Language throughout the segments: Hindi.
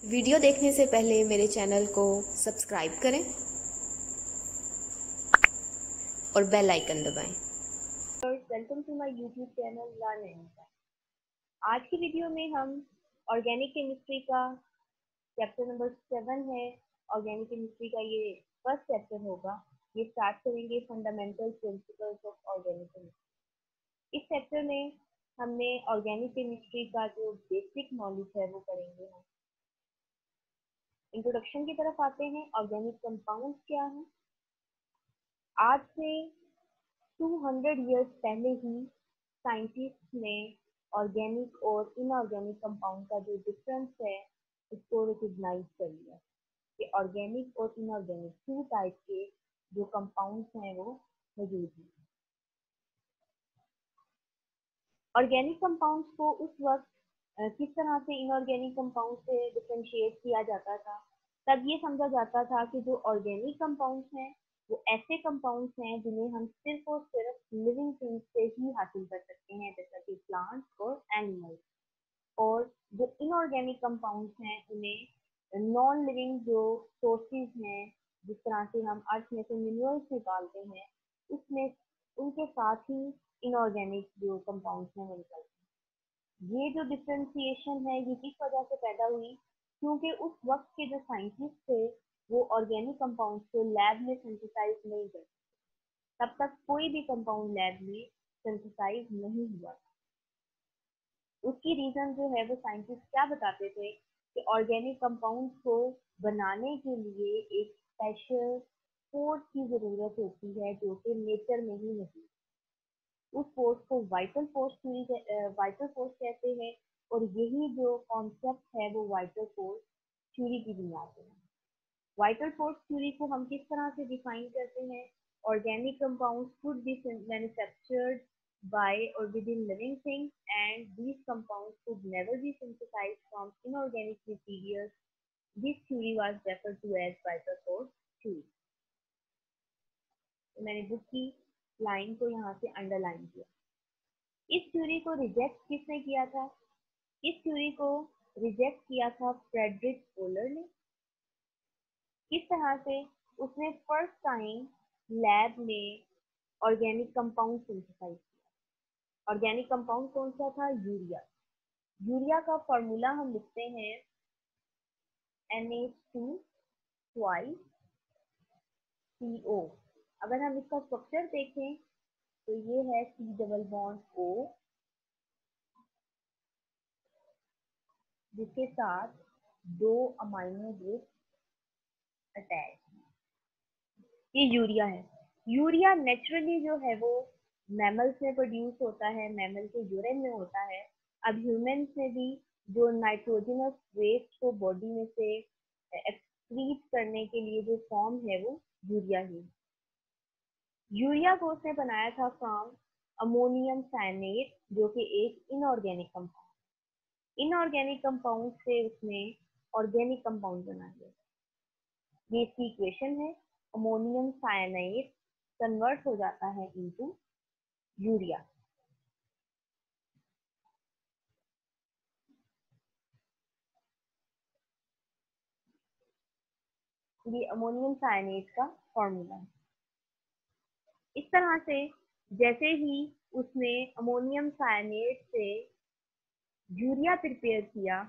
वीडियो देखने से पहले मेरे चैनल को सब्सक्राइब करें और बेल आइकन दबाएं। Welcome to my YouTube channel learn anytime. आज की वीडियो में हम ऑर्गेनिक केमिस्ट्री का चैप्टर नंबर 7 है। ऑर्गेनिक केमिस्ट्री का ये फर्स्ट चैप्टर होगा। ये स्टार्ट करेंगे fundamental principles of organic chemistry. इस चैप्टर में हमने ऑर्गेनिक केमिस्ट्री का जो बेसिक नॉलेज है वो करेंगे हम। इंट्रोडक्शन की तरफ आते हैं। ऑर्गेनिक कंपाउंड्स क्या है। आज से 200 इयर्स पहले ही साइंटिस्ट ने ऑर्गेनिक और इनऑर्गेनिक कंपाउंड का जो डिफरेंस है उसको रिकॉग्नाइज कर लिया कि ऑर्गेनिक और इनऑर्गेनिक टू टाइप के जो कंपाउंड्स हैं वो मौजूद हैं। ऑर्गेनिक कंपाउंड्स को उस वक्त किस तरह से इनऑर्गेनिक कंपाउंड से डिफरेंशिएट किया जाता था, तब ये समझा जाता था कि जो ऑर्गेनिक कंपाउंड्स हैं वो ऐसे कंपाउंड्स हैं जिन्हें हम सिर्फ और सिर्फ लिविंग थिंग्स से ही हासिल कर सकते हैं, जैसा कि प्लांट्स और एनिमल्स। और जो इनऑर्गेनिक कंपाउंड्स हैं उन्हें नॉन लिविंग जो सोर्सेज हैं, जिस तरह से हम अर्थ में से मिनरल्स निकालते हैं, उसमें उनके साथ ही इनऑर्गेनिक जो कंपाउंड्स हैं वो निकलते हैं। ये जो डिफरेंशिएशन है ये किस वजह से पैदा हुई, क्योंकि उस वक्त के जो साइंटिस्ट थे वो ऑर्गेनिक कंपाउंड्स को लैब में सिंथेसाइज नहीं करते। तब तक कोई भी कंपाउंड लैब में सिंथेसाइज नहीं हुआ। उसकी रीजन जो है वो साइंटिस्ट क्या बताते थे कि ऑर्गेनिक कंपाउंड्स को बनाने के लिए एक स्पेशल फोर्स की जरूरत होती है जो कि नेचर में ही नहीं। उस फोर्स को वाइटल फोर्स कहते हैं। और यही जो कॉन्सेप्ट है वो वाइटल फोर्स थ्योरी की बुनियाद है। वाइटल फोर्स थ्योरी को हम किस तरह से डिफाइन करते हैं। Organic compounds could be manufactured by or within living things, and these compounds could never be synthesized from inorganic materials. This theory was referred to as vital force theory. तो मैंने बुक की लाइन को यहाँ से अंडरलाइन किया। इस थ्योरी को रिजेक्ट किसने किया था? इस थ्योरी को रिजेक्ट किया था फ्रेडरिक वोलर ने। किस तरह से? उसने फर्स्ट टाइम लैब में ऑर्गेनिक कंपाउंड सिंथेसाइज किया। ऑर्गेनिक कंपाउंड कौन सा था? यूरिया। यूरिया का फॉर्मूला हम लिखते हैं NH2 twice CO। अगर हम इसका स्ट्रक्चर देखें तो ये है C डबल बॉन्ड O, जिसके साथ 2 अमाइनो ग्रुप अटैच। ये यूरिया है। यूरिया नेचुरली जो है वो मैमल्स में प्रोड्यूस होता है, मैमल के यूरिन में होता है। अब ह्यूमंस में भी जो नाइट्रोजनस वेस्ट को बॉडी में से एक्सक्रीट करने के लिए जो फॉर्म है वो यूरिया ही। यूरिया को उसने बनाया था फ्रॉम अमोनियम साइनेट, जो कि एक इनऑर्गेनिक कंपाउंड। इनऑर्गेनिक कंपाउंड से उसने ऑर्गेनिक कंपाउंड बना दिया। ये इसकी इक्वेशन है। अमोनियम साइनाइड कन्वर्ट हो जाता है इनटू यूरिया। ये अमोनियम साइनाइड का फॉर्मूला है। इस तरह से जैसे ही उसने अमोनियम साइनाइड से यूरिया प्रिपेयर किया,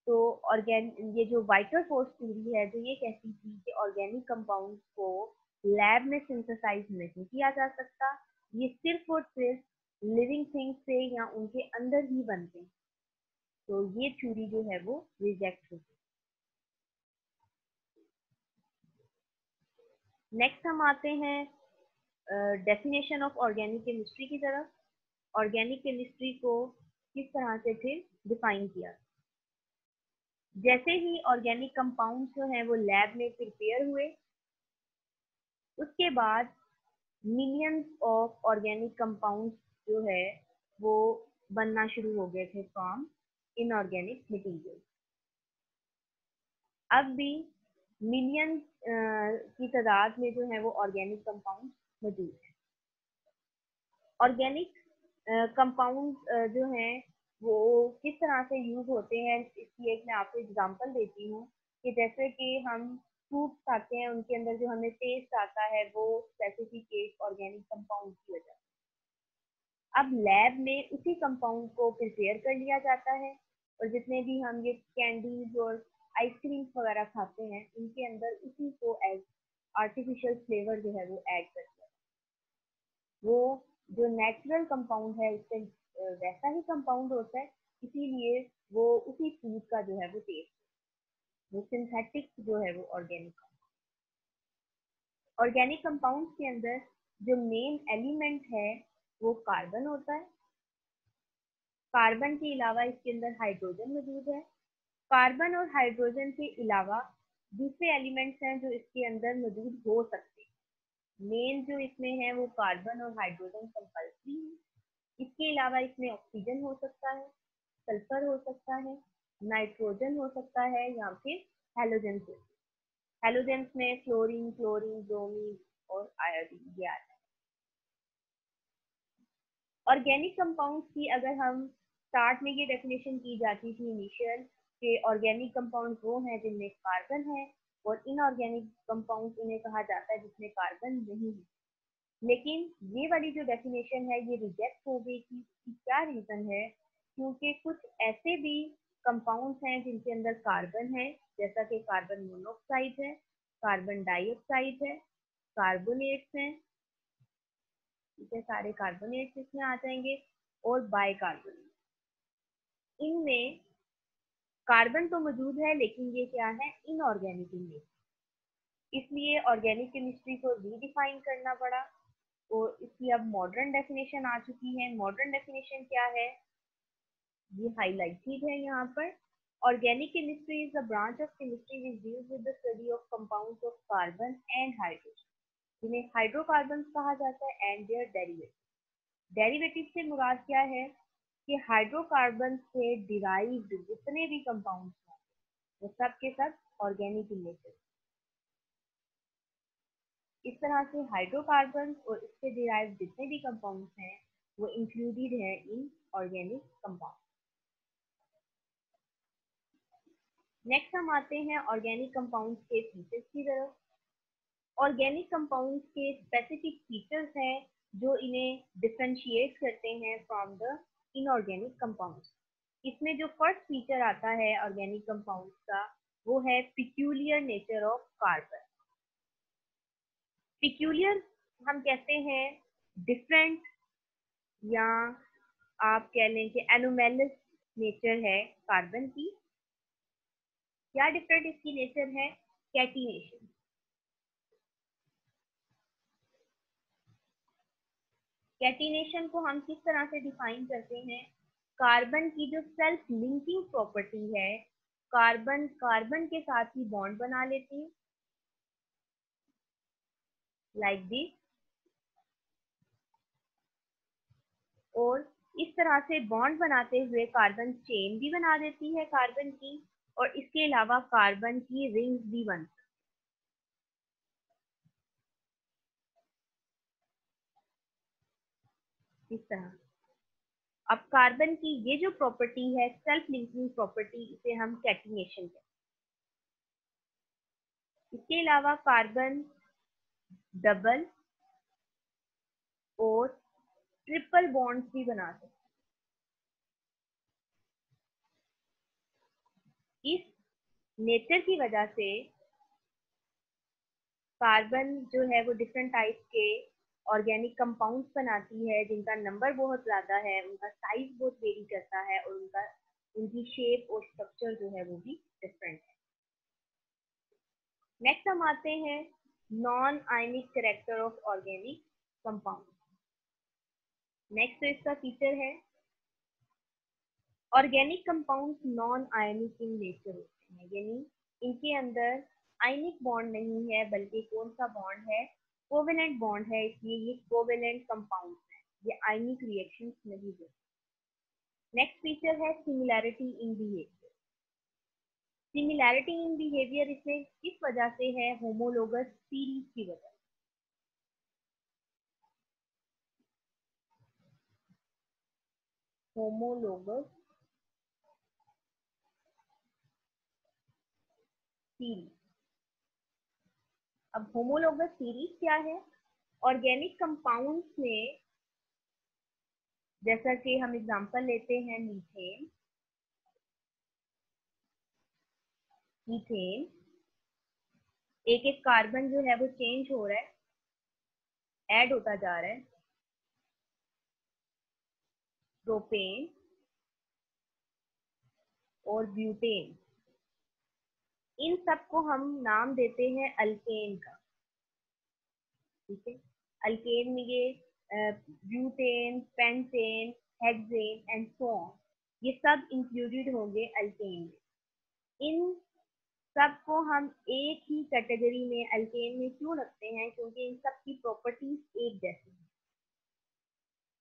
तो ये जो वाइटल फोर्स थ्योरी है जो ये कहती थी कि ऑर्गेनिक कंपाउंड को लैब में सिंथेसाइज नहीं किया जा सकता, ये सिर्फ और सिर्फ लिविंग थिंग्स से या उनके अंदर ही बनते हैं, तो ये थ्योरी जो है वो रिजेक्ट हुई। नेक्स्ट हम आते हैं डेफिनेशन ऑफ ऑर्गेनिक केमिस्ट्री की तरफ। ऑर्गेनिक केमिस्ट्री को किस तरह से फिर डिफाइन किया। जैसे ही ऑर्गेनिक कंपाउंड जो हैं वो लैब में प्रिपेयर हुए, उसके बाद मिलियंस ऑफ ऑर्गेनिक कंपाउंड्स जो है वो बनना शुरू हो गए थे फ्रॉम इनऑर्गेनिक मटेरियल। अब भी मिलियंस की तादाद में जो है वो ऑर्गेनिक कंपाउंड मौजूद है। ऑर्गेनिक कंपाउंड जो हैं वो किस तरह से यूज होते हैं, इसकी एक मैं आपको एग्जांपल देती हूँ कि जैसे कि हम फ्रूट्स खाते हैं, उनके अंदर जो हमें टेस्ट आता है वो स्पेसिफिक एक ऑर्गेनिक कंपाउंड की वजह से। अब लैब में उसी कंपाउंड को प्रिपेयर कर लिया जाता है, और जितने भी हम ये कैंडीज और आइसक्रीम वगैरह खाते हैं उनके अंदर उसी को एज आर्टिफिशियल फ्लेवर जो है वो ऐड करते हैं। वो जो नेचुरल कंपाउंड है उससे वैसा ही कंपाउंड होता है, इसीलिए वो उसी फूड का जो है वो टेस्ट, वो सिंथेटिक जो है वो ऑर्गेनिक कंपाउंड के अंदर जो मेन एलिमेंट है वो कार्बन होता है। कार्बन के अलावा इसके अंदर हाइड्रोजन मौजूद है। कार्बन और हाइड्रोजन के अलावा दूसरे एलिमेंट्स हैं जो इसके अंदर मौजूद हो सकते हैं। मेन जो इसमें है वो कार्बन और हाइड्रोजन कंपल्सरी है। इसके अलावा इसमें ऑक्सीजन हो सकता है, सल्फर हो सकता है, नाइट्रोजन हो सकता है, या फिर हेलोजन हो। हेलोजेंस में फ्लोरीन, क्लोरीन, ब्रोमीन और आयोडीन ये आता है। ऑर्गेनिक कंपाउंड्स की अगर हम स्टार्ट में ये डेफिनेशन की जाती थी इनिशियल कि ऑर्गेनिक कंपाउंड वो हैं जिनमें कार्बन है, और इनऑर्गेनिक कंपाउंड उन्हें कहा जाता है जिसमें कार्बन नहीं है। लेकिन ये वाली जो डेफिनेशन है ये रिजेक्ट हो गई थी। इसकी क्या रीजन है? क्योंकि कुछ ऐसे भी कंपाउंड्स हैं जिनके अंदर कार्बन है, जैसा कि कार्बन मोनोऑक्साइड है, कार्बन डाइऑक्साइड है, कार्बोनेट्स हैं, ठीक है, सारे कार्बोनेट्स इसमें आ जाएंगे, और बाइकार्बोनेट। इनमें कार्बन तो मौजूद है लेकिन ये क्या है, इनऑर्गेनिक इन नेचर। इसलिए ऑर्गेनिक केमिस्ट्री को रीडिफाइन करना पड़ा, और इसकी अब मॉडर्न डेफिनेशन आ चुकी है। मॉडर्न डेफिनेशन क्या है, ये हाईलाइटेड है यहाँ पर। Organic chemistry is a branch of chemistry which deals with the study of compounds of carbon and hydrogen, जिन्हें हाइड्रोकार्बन कहा जाता है, एंड देयर डेरिवेटिव। डेरिवेटिव से मुराद क्या है कि हाइड्रोकार्बन से डिराइव्ड जितने भी कंपाउंड्स हैं वो सब के सब ऑर्गेनिक इन नेचर। इस तरह से हाइड्रोकार्बन और इससे डिराइव्ड जितने भी कंपाउंड्स हैं वो इंक्लूडेड है इन ऑर्गेनिक कंपाउंड। नेक्स्ट हम आते हैं ऑर्गेनिक कंपाउंड्स के फीचर्स की तरफ। ऑर्गेनिक कंपाउंड्स के स्पेसिफिक फीचर्स हैं जो इन्हें डिफरेंशिएट करते हैं फ्रॉम द इनऑर्गेनिक कंपाउंड्स। इसमें जो फर्स्ट फीचर आता है ऑर्गेनिक कंपाउंड्स का वो है peculiar nature of carbon. Peculiar हम कहते हैं डिफरेंट, या आप कह लें कि एनोमेलस नेचर है कार्बन की। क्या डिफरेंट इसकी नेचर है? कैटिनेशन। कैटिनेशन को हम किस तरह से डिफाइन करते हैं? कार्बन की जो सेल्फ लिंकिंग प्रॉपर्टी है, कार्बन कार्बन के साथ ही बॉन्ड बना लेती है, लाइक दिस। और इस तरह से बॉन्ड बनाते हुए कार्बन चेन भी बना देती है कार्बन की, और इसके अलावा कार्बन की रिंग्स भी बनती है इस तरह। अब कार्बन की ये जो प्रॉपर्टी है सेल्फ लिंकिंग प्रॉपर्टी, इसे हम कैटिनेशन कहते हैं। इसके अलावा कार्बन डबल और ट्रिपल बॉन्ड्स भी बना सकते हैं। इस नेचर की वजह से कार्बन जो है वो डिफरेंट टाइप के ऑर्गेनिक कंपाउंड्स बनाती है जिनका नंबर बहुत ज़्यादा है, उनका साइज बहुत वेरी करता है, और उनकी शेप और स्ट्रक्चर जो है वो भी डिफरेंट है। नेक्स्ट हम आते हैं non ionic character of organic compound. Next तो इसका फीचर है organic compound non ionic in nature होते हैं, यानी इनके अंदर आयनिक बॉन्ड नहीं है, बल्कि कौन सा बॉन्ड है, कोवेलेंट बॉन्ड है, इसलिए ये कोवेलेंट कंपाउंड है, ये आयनिक रिएक्शंस नहीं होते। नेक्स्ट फीचर है similarity in behaviour. Similarity in behaviour इसमें किस वजह से है? होमोलोगस सीरीज की वजह से। Homologous series. अब होमोलोगस सीरीज क्या है? ऑर्गेनिक कंपाउंड्स में, जैसा कि हम एग्जांपल लेते हैं मीथेन, मीथेन एक एक कार्बन जो है वो चेंज हो रहा है, ऐड होता जा रहा है। प्रोपेन और ब्यूटेन, इन सब को हम नाम देते हैं अल्केन का। ठीक है, अल्केन में ये butane, pentane, hexane and so on, ये सब इंक्लूडेड होंगे अल्केन में। इन सबको हम एक ही कैटेगरी में अल्केन में क्यों रखते हैं? क्योंकि इन सब की प्रॉपर्टीज एक जैसी हैं।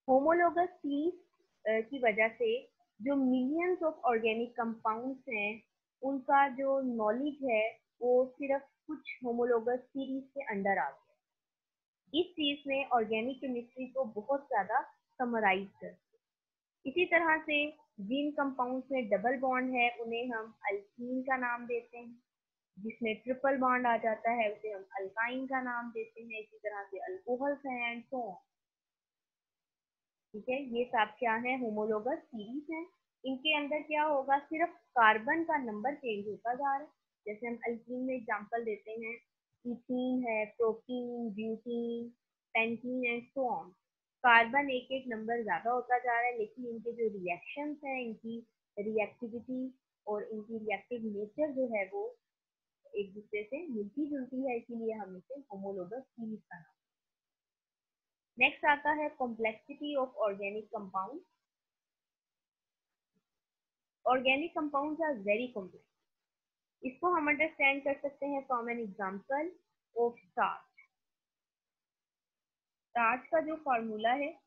होमोलोगस सीरीज की वजह से जो मिलियंस ऑफ ऑर्गेनिक कंपाउंड्स हैं, उनका जो नॉलेज है वो सिर्फ कुछ होमोलोगस सीरीज के अंडर आ गया। इस चीज ने ऑर्गेनिक केमिस्ट्री को बहुत ज्यादा समराइज कर। इसी तरह से जिन कंपाउंड्स में डबल बॉन्ड है उन्हें हम अल्कीन का नाम देते हैं, जिसमें ट्रिपल बॉन्ड आ जाता है उसे हम अल्काइन का नाम देते हैं। इसी तरह से अल्कोहल्स हैं एंड सो ऑन। ठीक है, ये सब क्या है? होमोलोगस सीरीज है। इनके अंदर क्या होगा? सिर्फ कार्बन का नंबर चेंज होता जा रहा है। जैसे हम अल्कीन में एग्जांपल देते हैं, इथीन है, propene, butene, pentene and so on. Carbon एक एक नंबर ज्यादा होता जा रहा है, लेकिन इनके जो रिएक्शंस हैं, इनकी रिएक्टिविटी और इनकी रिएक्टिव नेचर जो है वो एक दूसरे से मिलती जुलती है, इसीलिए हम इसे होमोलोगस सीरीज का नाम। नेक्स्ट आता है complexity of organic compound. Organic compounds are very complex. इसको हम अंडरस्टैंड कर सकते हैं from an example of starch. Starch का जो फॉर्मूला है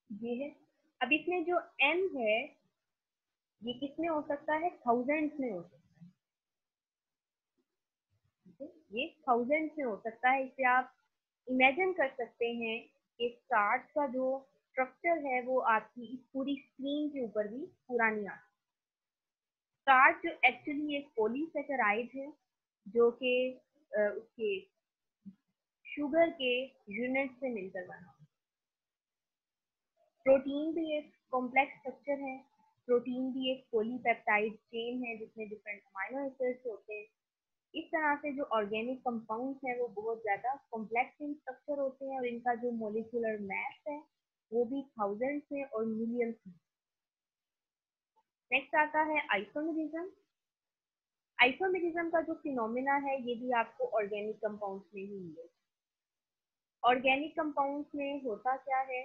ये है। अब इसमें जो n है ये किसमें हो सकता है? थाउजेंड्स में हो सकता है। ये थाउजेंड्स में हो सकता है। इसे आप इमेजिन कर सकते हैं कि स्टार्च का जो स्ट्रक्चर है वो आपकी इस पूरी स्क्रीन के ऊपर भी पूरा नहीं आता। स्टार्च जो एक्चुअली एक पॉलीसेकेराइड है, जो कि उसके शुगर के यूनिट से मिलकर बना। प्रोटीन भी एक कॉम्प्लेक्स स्ट्रक्चर है। प्रोटीन भी एक पॉलीपेप्टाइड चेन है जिसमें डिफरेंट अमाइनो एसिड्स होते हैं। इस तरह से जो ऑर्गेनिक कंपाउंड्स हैं वो बहुत ज़्यादा कॉम्प्लेक्स इन स्ट्रक्चर होते हैं, और इनका जो मोलिकुलर मास है वो भी थाउजेंड्स में और मिलियंस में। नेक्स्ट आता है आइसोमेरिज्म। आइसोमेरिज्म का जो फिनोमिना है ये भी आपको ऑर्गेनिक कंपाउंड्स में ही मिलेगा। ऑर्गेनिक कंपाउंड्स में होता क्या है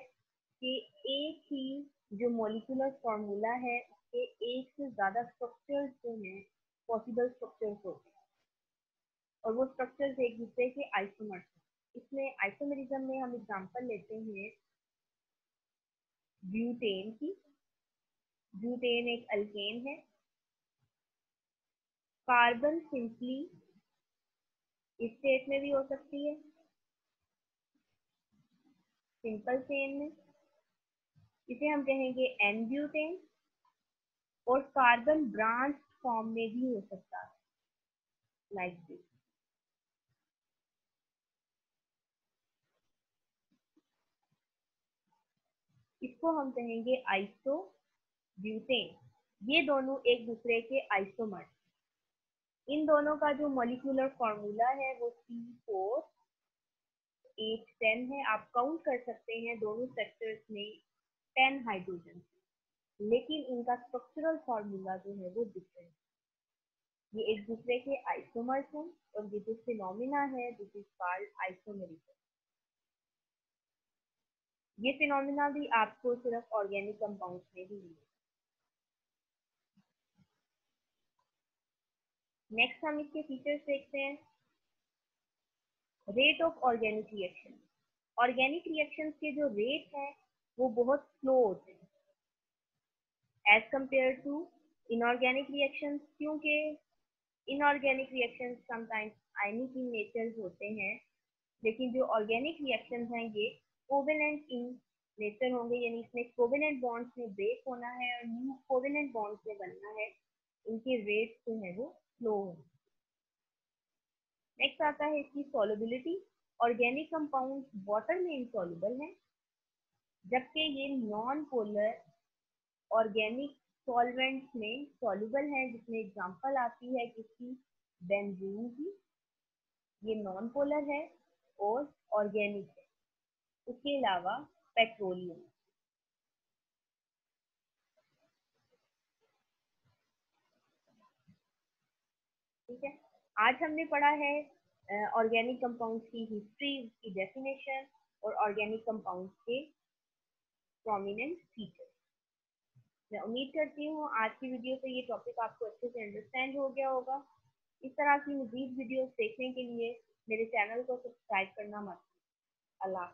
कि एक ही जो मॉलिक्यूलर फॉर्मूला है उसके एक से ज़्यादा स्ट्रक्चर्स जो हैं, पॉसिबल स्ट्रक्चर्स होते हैं, और वो स्ट्रक्चर्स एक दूसरे के आइसोमर्स हैं। इसमें आइसोमेरिज्म में हम एग्जांपल लेते हैं ब्यूटेन की। ब्यूटेन एक अल्केन है। कार्बन सिंपली इस स्टेट में भी हो सकती है, सिंपल चेन में, इसे हम कहेंगे एन ब्यूटेन। और कार्बन ब्रांच फॉर्म में भी हो सकता है, लाइक दिस। इसको हम कहेंगे आइसो ब्यूटेन। ये दोनों एक दूसरे के आइसोमर। इन दोनों का जो मॉलिक्यूलर फॉर्मूला है वो C4H10 है। आप काउंट कर सकते हैं दोनों सेक्टर्स में 10 हाइड्रोजन, लेकिन इनका स्ट्रक्चरल फॉर्मूला जो है वो डिफरेंट। ये एक दूसरे के आइसोमर्स हैं, और ये जो फिनोमिना है दिस इज कॉल्ड आइसोमेरिज्म। ये फिनोमिना भी आपको सिर्फ ऑर्गेनिक कंपाउंड्स में ही मिलेगा। नेक्स्ट हम इसके फीचर्स देखते हैं। Rate of organic reaction. Organic reactions के जो रेट हैं वो बहुत स्लो होते हैं as compare to inorganic reactions, क्योंकि inorganic reactions sometimes ionic in nature होते हैं, लेकिन जो ऑर्गेनिक रिएक्शंस हैं ये कोवेलेंट इन नेचर होंगे, यानी इसमें कोवेलेंट बॉन्ड्स में ब्रेक होना है और न्यू कोवेलेंट बॉन्ड्स में बनना है, इनके रेट जो है वो स्लो होंगे। नेक्स्ट आता है इसकी सॉल्युबिलिटी। ऑर्गेनिक कंपाउंड वाटर में इनसॉल्युबल है, जबकि ये नॉन पोलर ऑर्गेनिक सॉल्वेंट्स में सॉल्युबल है, जिसमें एग्जांपल आती है किसकी, बेंजीन की। ये नॉन पोलर है और ऑर्गेनिक है। उसके अलावा पेट्रोलियम। ठीक है, आज हमने पढ़ा है ऑर्गेनिक कंपाउंड्स की हिस्ट्री, उसकी डेफिनेशन और ऑर्गेनिक कंपाउंड्स के प्रोमिनेंट फीचर्स। मैं उम्मीद करती हूँ आज की वीडियो से ये टॉपिक आपको अच्छे से अंडरस्टैंड हो गया होगा। इस तरह की मज़ीद वीडियोस देखने के लिए मेरे चैनल को सब्सक्राइब करना मत भूलिए। अल्लाह।